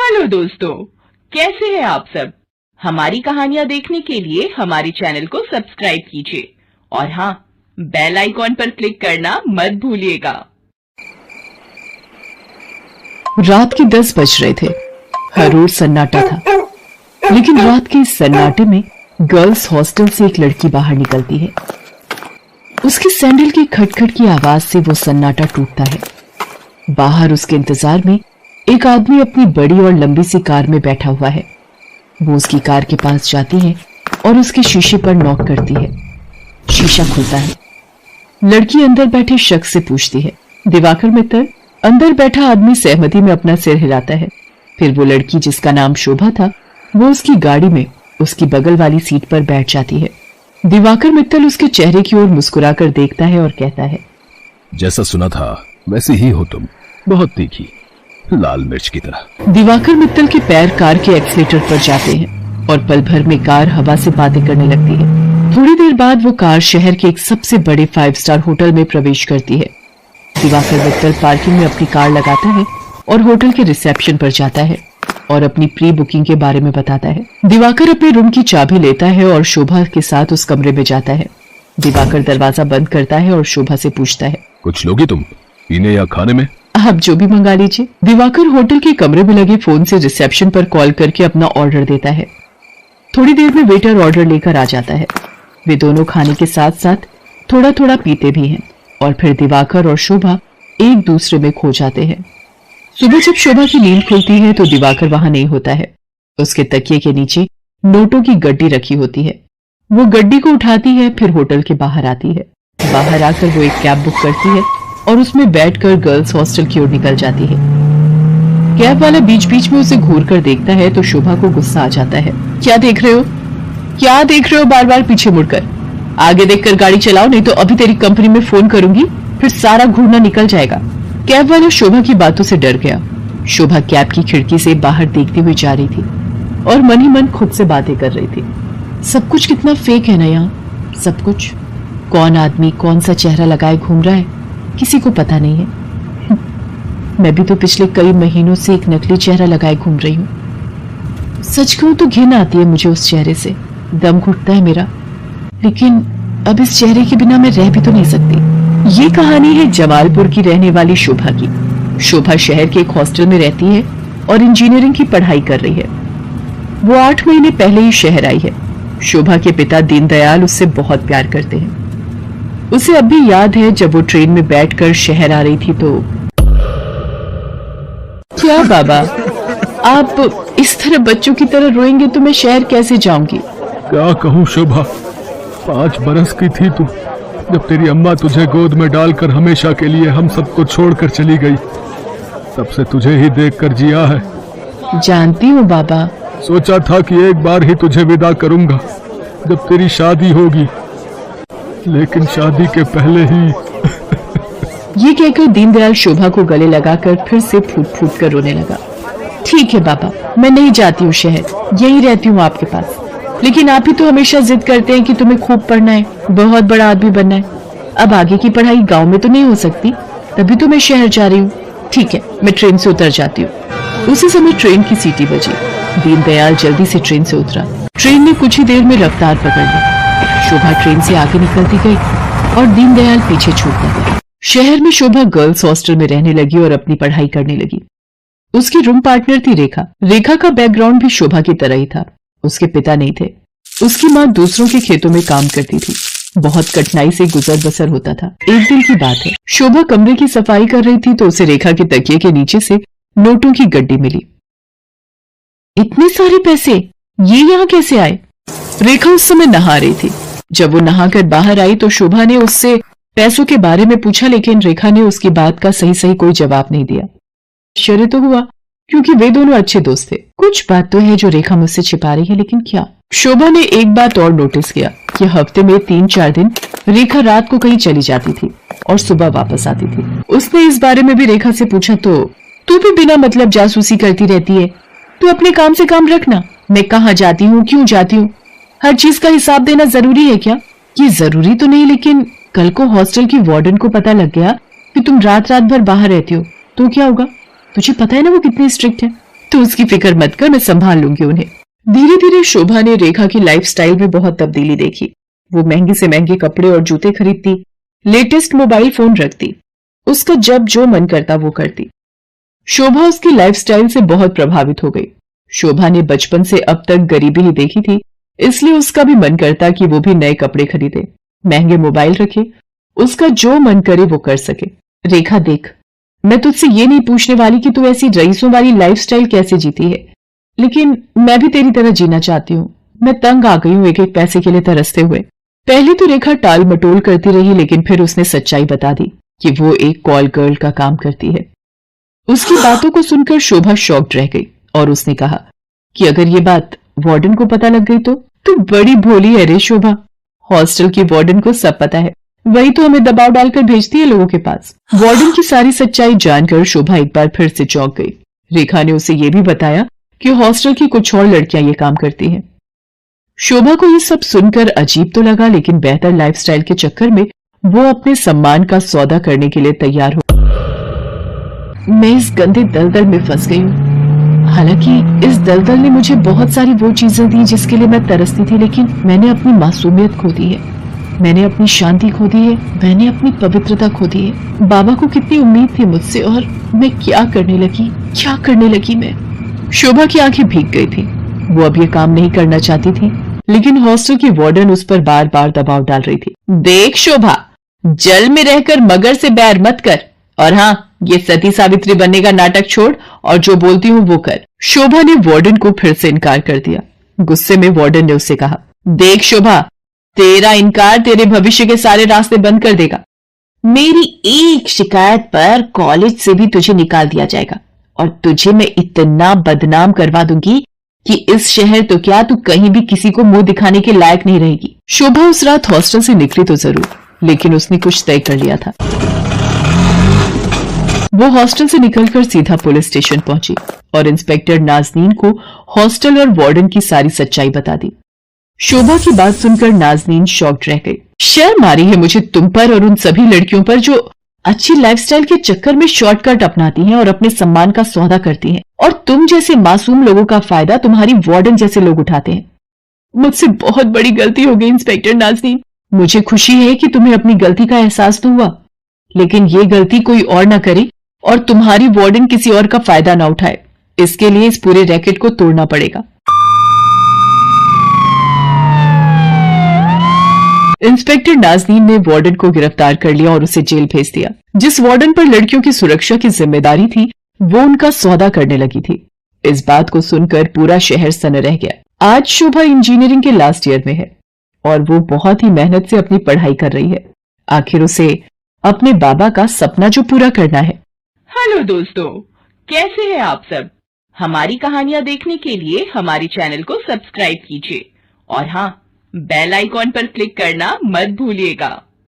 Hello दोस्तों, कैसे हैं आप सब। हमारी कहानियां देखने के लिए हमारे चैनल को सब्सक्राइब कीजिए और हाँ, बेल आइकॉन पर क्लिक करना मत भूलिएगा। रात के 10 बज रहे थे। हर रोज सन्नाटा था, लेकिन रात के इस सन्नाटे में गर्ल्स हॉस्टल से एक लड़की बाहर निकलती है। उसकी सैंडल की खटखट की आवाज से वो सन्नाटा टूटता है। बाहर उसके इंतजार में एक आदमी अपनी बड़ी और लंबी सी कार में बैठा हुआ है। वो उसकी कार के पास जाती है और उसके शीशे पर नॉक करती है। शीशा खुलता है। लड़की अंदर बैठे शख्स से पूछती है, दिवाकर मित्तल। अंदर बैठा आदमी सहमति में अपना सिर हिलाता है। फिर वो लड़की, जिसका नाम शोभा था, वो उसकी गाड़ी में उसकी बगल वाली सीट पर बैठ जाती है। दिवाकर मित्तल उसके चेहरे की ओर मुस्कुराकर देखता है और कहता है, जैसा सुना था वैसे ही हो तुम, बहुत तीखी, लाल मिर्च की तरह। दिवाकर मित्तल के पैर कार के एक्सीलेटर पर जाते हैं और पल भर में कार हवा से बातें करने लगती है। थोड़ी देर बाद वो कार शहर के एक सबसे बड़े 5 स्टार होटल में प्रवेश करती है। दिवाकर मित्तल पार्किंग में अपनी कार लगाता है और होटल के रिसेप्शन पर जाता है और अपनी प्री बुकिंग के बारे में बताता है। दिवाकर अपने रूम की चाबी लेता है और शोभा के साथ उस कमरे में जाता है। दिवाकर दरवाजा बंद करता है और शोभा से पूछता है, कुछ लोगी तुम, पीने या खाने में? आप जो भी मंगा लीजिए। दिवाकर होटल के कमरे में लगे फोन से रिसेप्शन पर कॉल करके अपना ऑर्डर देता है। थोड़ी देर में वेटर ऑर्डर लेकर आ जाता है। वे दोनों खाने के साथ साथ थोड़ा थोड़ा पीते भी हैं और फिर दिवाकर और शोभा एक दूसरे में खो जाते हैं। सुबह जब शोभा की नींद खुलती है तो दिवाकर वहां नहीं होता है। उसके तकिए के नीचे नोटों की गड्डी रखी होती है। वो गड्डी को उठाती है, फिर होटल के बाहर आती है। बाहर आकर वो एक कैब बुक करती है और उसमें बैठकर गर्ल्स हॉस्टल की ओर निकल जाती है। कैब वाला बीच बीच में उसे घूर कर देखता है तो शोभा को गुस्सा आ जाता है। क्या देख रहे हो, क्या देख रहे हो बार बार पीछे मुड़कर? आगे देखकर गाड़ी चलाओ, नहीं तो अभी तेरी कंपनी में फोन करूंगी, फिर सारा घूरना निकल जाएगा। कैब वाला शोभा की बातों से डर गया। शोभा कैब की खिड़की से बाहर देखती हुई जा रही थी और मन ही मन खुद से बातें कर रही थी। सब कुछ कितना फेक है ना यहाँ, सब कुछ। कौन आदमी कौन सा चेहरा लगाए घूम रहा है, किसी को पता नहीं है। मैं भी तो पिछले कई महीनों से एक नकली चेहरा लगाए घूम रही हूँ। सच कहूं तो घिन आती है मुझे उस चेहरे से, दम घुटता है मेरा। लेकिन अब इस चेहरे के बिना मैं रह भी तो नहीं सकती। ये कहानी है जमालपुर की रहने वाली शोभा की। शोभा शहर के एक हॉस्टल में रहती है और इंजीनियरिंग की पढ़ाई कर रही है। वो 8 महीने पहले ही शहर आई है। शोभा के पिता दीनदयाल उससे बहुत प्यार करते हैं। उसे अब भी याद है जब वो ट्रेन में बैठकर शहर आ रही थी तो। क्या बाबा, आप इस तरह बच्चों की तरह रोएंगे तो मैं शहर कैसे जाऊंगी? क्या कहूँ शोभा, 5 बरस की थी तू जब तेरी अम्मा तुझे गोद में डालकर हमेशा के लिए हम सबको छोड़कर चली गई। तब से तुझे ही देखकर जिया है। जानती हूँ बाबा। सोचा था कि एक बार ही तुझे विदा करूंगा जब तेरी शादी होगी, लेकिन शादी के पहले ही। ये कहकर दीनदयाल शोभा को गले लगाकर फिर से फूट फूट कर रोने लगा। ठीक है बाबा, मैं नहीं जाती हूँ शहर, यही रहती हूँ आपके पास। लेकिन आप ही तो हमेशा जिद करते हैं कि तुम्हें खूब पढ़ना है, बहुत बड़ा आदमी बनना है। अब आगे की पढ़ाई गांव में तो नहीं हो सकती, तभी तो मैं शहर जा रही हूँ। ठीक है, मैं ट्रेन से उतर जाती हूँ। उसी समय ट्रेन की सीटी बजी। दीनदयाल जल्दी से ट्रेन से उतरा। ट्रेन ने कुछ ही देर में रफ्तार पकड़ ली। शोभा ट्रेन से आगे निकलती गई और दीनदयाल पीछे छूटता गया। शहर में शोभा गर्ल्स हॉस्टल में रहने लगी और अपनी पढ़ाई करने लगी। उसकी रूम पार्टनर थी रेखा। रेखा का बैकग्राउंड भी शोभा की तरह ही था। उसके पिता नहीं थे। उसकी माँ दूसरों के खेतों में काम करती थी। बहुत कठिनाई से गुजर बसर होता था। एक दिन की बात है, शोभा कमरे की सफाई कर रही थी तो उसे रेखा के तकिए के नीचे से नोटों की गड्डी मिली। इतने सारे पैसे, ये यहाँ कैसे आए? रेखा उस समय नहा रही थी। जब वो नहाकर बाहर आई तो शोभा ने उससे पैसों के बारे में पूछा, लेकिन रेखा ने उसकी बात का सही सही कोई जवाब नहीं दिया। आश्चर्य तो हुआ क्योंकि वे दोनों अच्छे दोस्त थे। कुछ बात तो है जो रेखा मुझसे छिपा रही है, लेकिन क्या? शोभा ने एक बात और नोटिस किया कि हफ्ते में 3-4 दिन रेखा रात को कहीं चली जाती थी और सुबह वापस आती थी। उसने इस बारे में भी रेखा से पूछा तो, तू भी बिना मतलब जासूसी करती रहती है, तू अपने काम से काम रखना। मैं कहाँ जाती हूँ, क्यों जाती हूँ, हर चीज का हिसाब देना जरूरी है क्या? ये जरूरी तो नहीं, लेकिन कल को हॉस्टल की वार्डन को पता लग गया कि तुम रात रात भर बाहर रहती हो तो क्या होगा? तुझे पता है ना वो कितनी स्ट्रिक्ट है। तो उसकी फिक्र मत कर, मैं संभाल लूंगी उन्हें। धीरे धीरे शोभा ने रेखा की लाइफस्टाइल में बहुत तब्दीली देखी। वो महंगे से महंगे कपड़े और जूते खरीदती, लेटेस्ट मोबाइल फोन रखती, उसका जब जो मन करता वो करती। शोभा उसकी लाइफस्टाइल से बहुत प्रभावित हो गई। शोभा ने बचपन से अब तक गरीबी ही देखी थी, इसलिए उसका भी मन करता कि वो भी नए कपड़े खरीदे, महंगे मोबाइल रखे, उसका जो मन करे वो कर सके। रेखा देख, मैं तुझसे ये नहीं पूछने वाली कि तू ऐसी रईसों वाली लाइफस्टाइल कैसे जीती है, लेकिन मैं भी तेरी तरह जीना चाहती हूँ। मैं तंग आ गई हूँ एक एक पैसे के लिए तरसते हुए। पहले तो रेखा टाल मटोल करती रही, लेकिन फिर उसने सच्चाई बता दी कि वो एक कॉल गर्ल का काम करती है। उसकी बातों को सुनकर शोभा शॉक्ड रह गई और उसने कहा कि अगर ये बात वार्डन को पता लग गई तो? तू बड़ी भोली है रे शोभा, हॉस्टल की वार्डन को सब पता है, वही तो हमें दबाव डालकर भेजती है लोगों के पास। वार्डन की सारी सच्चाई जानकर शोभा एक बार फिर से चौंक गई। रेखा ने उसे ये भी बताया कि हॉस्टल की कुछ और लड़कियां ये काम करती हैं। शोभा को ये सब सुनकर अजीब तो लगा, लेकिन बेहतर लाइफस्टाइल के चक्कर में वो अपने सम्मान का सौदा करने के लिए तैयार हो। मैं इस गंदे दलदल में फंस गई हूँ। हालांकि इस दलदल ने मुझे बहुत सारी वो चीजें दी जिसके लिए मैं तरसती थी, लेकिन मैंने अपनी मासूमियत खो दी है, मैंने अपनी शांति खो दी है, मैंने अपनी पवित्रता खो दी है। बाबा को कितनी उम्मीद थी मुझसे और मैं क्या करने लगी मैं। शोभा की आंखें भीग गई थी। वो अब ये काम नहीं करना चाहती थी, लेकिन हॉस्टल की वार्डन उस पर बार बार दबाव डाल रही थी। देख शोभा, जल में रहकर मगर से बैर मत कर, और हाँ, ये सती सावित्री बनने का नाटक छोड़ और जो बोलती हूँ वो कर। शोभा ने वार्डन को फिर से इनकार कर दिया। गुस्से में वार्डन ने उससे कहा, देख शोभा, तेरा इनकार तेरे भविष्य के सारे रास्ते बंद कर देगा। मेरी एक शिकायत पर कॉलेज से भी तुझे निकाल दिया जाएगा और तुझे मैं इतना बदनाम करवा दूंगी कि इस शहर तो क्या, तू कहीं भी किसी को मुंह दिखाने के लायक नहीं रहेगी। शोभा उस रात हॉस्टल से निकली तो जरूर, लेकिन उसने कुछ तय कर लिया था। वो हॉस्टल से निकलकर सीधा पुलिस स्टेशन पहुंची और इंस्पेक्टर नाज़नीन को हॉस्टल और वार्डन की सारी सच्चाई बता दी। शोभा की बात सुनकर नाज़नीन शॉक्ड रह गई। शर्म आ रही है मुझे तुम पर और उन सभी लड़कियों पर जो अच्छी लाइफस्टाइल के चक्कर में शॉर्टकट अपनाती हैं और अपने सम्मान का सौदा करती हैं, और तुम जैसे मासूम लोगों का फायदा तुम्हारी वार्डन जैसे लोग उठाते हैं। मुझसे बहुत बड़ी गलती हो गई इंस्पेक्टर नाज़नीन। मुझे खुशी है कि तुम्हें अपनी गलती का एहसास तो हुआ, लेकिन ये गलती कोई और ना करे और तुम्हारी वार्डन किसी और का फायदा ना उठाए। इसके लिए इस पूरे रैकेट को तोड़ना पड़ेगा। इंस्पेक्टर नाज़नीन ने वार्डन को गिरफ्तार कर लिया और उसे जेल भेज दिया। जिस वार्डन पर लड़कियों की सुरक्षा की जिम्मेदारी थी, वो उनका सौदा करने लगी थी। इस बात को सुनकर पूरा शहर सन्न रह गया। आज शोभा इंजीनियरिंग के लास्ट ईयर में है और वो बहुत ही मेहनत से अपनी पढ़ाई कर रही है। आखिर उसे अपने बाबा का सपना जो पूरा करना है। हेलो दोस्तों, कैसे हैं आप सब? हमारी कहानियां देखने के लिए हमारे चैनल को सब्सक्राइब कीजिए और हाँ, बेल आइकॉन पर क्लिक करना मत भूलिएगा।